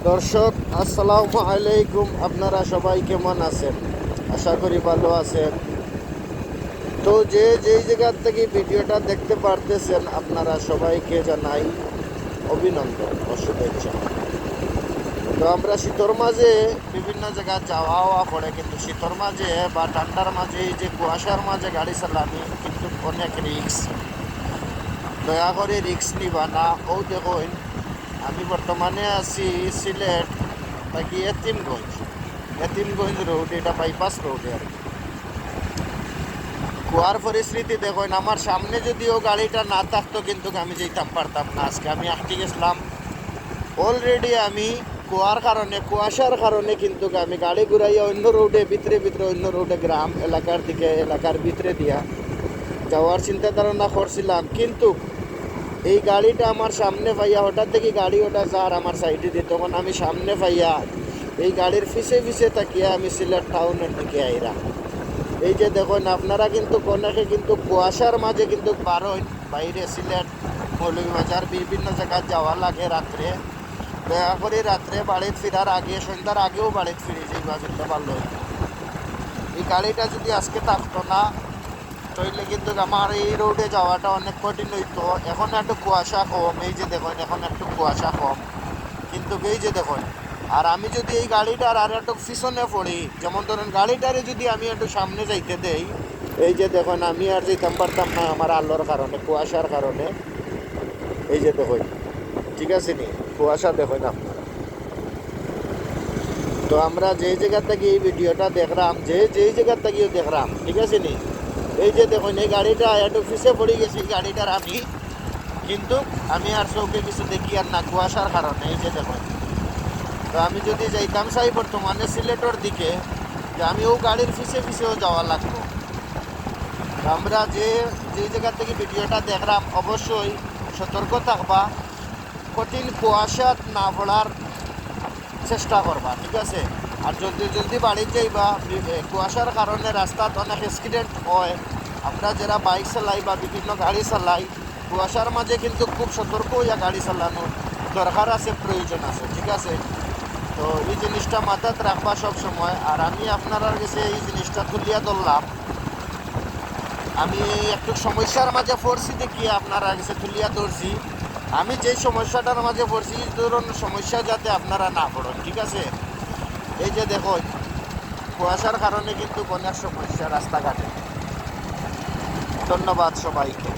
দর্শক আসসালামু আলাইকুম, আপনারা সবাই কেমন আছেন? আশা করি ভালো আছেন। তো যেই জায়গার থেকে ভিডিওটা দেখতে পারতেছেন, আপনারা সবাইকে জানাই অভিনন্দন ও শুভেচ্ছা। তো আমরা শীতর মাঝে বিভিন্ন জায়গায় যাওয়া হওয়া পড়ে, কিন্তু শীতর মাঝে বা ঠান্ডার মাঝে এই যে কুয়াশার মাঝে গাড়ি চালানি কিন্তু অনেক রিক্স। দয়া করে রিক্স নিবা না। ও দেখুন, আমি বর্তমানে আছি সিলেট বাকি এতিমগঞ্জ রোড, এটা বাইপাস রোডে আর কি। কুয়ার পরিস্থিতি দেখুন, আমার সামনে যদিও গাড়িটা না থাকতো কিন্তু আমি যেতাম পারতাম না। আজকে আমি আটকে গেছিলাম অলরেডি। আমি কুয়াশার কারণে কিন্তু আমি গাড়ি ঘুরাইয়া অন্য রোডে ভিতরে অন্য রোডে গ্রাম এলাকার ভিতরে দিয়া যাওয়ার চিন্তা ধারণা করছিলাম, কিন্তু এই গাড়িটা আমার সামনে পাইয়া হঠাৎ দেখি গাড়ি ওটা যার আমার সাইডে দিয়ে, তখন আমি সামনে পাইয়া এই গাড়ির পিছে তাকিয়ে আমি সিলেট টাউনের দিকে আইরা। এই যে দেখুন, আপনারা কিন্তু অনেকে কিন্তু কুয়াশার মাঝে কিন্তু বারোই বাইরে সিলেট মৌলভীবাজার বিভিন্ন জায়গায় যাওয়া লাগে রাত্রে। দয়া করে রাত্রে বাড়িতে ফেরার আগে, সন্ধ্যার আগেও বাড়িতে ফিরে যাইবা যেতে পারলো। এই গাড়িটা যদি আজকে থাকতো না তাইলে কিন্তু আমার এই রোডে যাওয়াটা অনেক কঠিন হইতো। এখন একটু কুয়াশা কম, এই যে দেখুন এখন একটু কুয়াশা কম, কিন্তু এই যে দেখুন। আর আমি যদি এই গাড়িটার আর একটু পিছনে পড়ি, যেমন ধরেন গাড়িটারে যদি আমি একটু সামনে যাইতে দেই, এই যে দেখুন আমি আর যেতাম পারতাম না আমার আলোর কারণে, কুয়াশার কারণে। এই যে দেখুন, ঠিক আছে নি, কুয়াশা দেখুন আপনারা। তো আমরা যে জায়গা থেকে এই ভিডিওটা দেখলাম, যেই জায়গার থেকেও দেখলাম, ঠিক আছে নি। এই যে দেখুন, এই গাড়িটা একটু পিছিয়ে পড়ে গেছি গাড়িটার আমি, কিন্তু আমি আর চৌকে কিছু দেখি আর না কুয়াশার কারণে। এই যে দেখুন, তো আমি যদি যাইতাম চাই বর্তমানে সিলেটের দিকে, যে আমি ও গাড়ির পিছেও যাওয়া লাগবো। আমরা যে জায়গা থেকে ভিডিওটা দেখলাম অবশ্যই সতর্ক থাকবা, কঠিন কুয়াশা না পড়ার চেষ্টা করবা, ঠিক আছে? আর জলদি বাড়ি যাইবা, কুয়াশার কারণে রাস্তাত অনেক অ্যাক্সিডেন্ট হয়। আমরা যারা বাইক চালাই বা বিভিন্ন গাড়ি চালাই, কুয়াশার মাঝে কিন্তু খুব সতর্ক হইয়া গাড়ি চালানোর দরকার আছে, প্রয়োজন আছে, ঠিক আছে? তো এই জিনিসটা মাথাত রাখবা সব সময়। আর আমি আপনার কাছে এই জিনিসটা তুলিয়া ধরলাম, আমি একটু সমস্যার মাঝে পড়ছি দেখি আপনারা কাছে তুলিয়া ধরছি। আমি যেই সমস্যাটার মাঝে পড়ছি, এই ধরনের সমস্যা যাতে আপনারা না পড়েন, ঠিক আছে? এই যে দেখো, কুয়াশার কারণে কিন্তু অনেক সমস্যা রাস্তাঘাটে। ধন্যবাদ সবাইকে।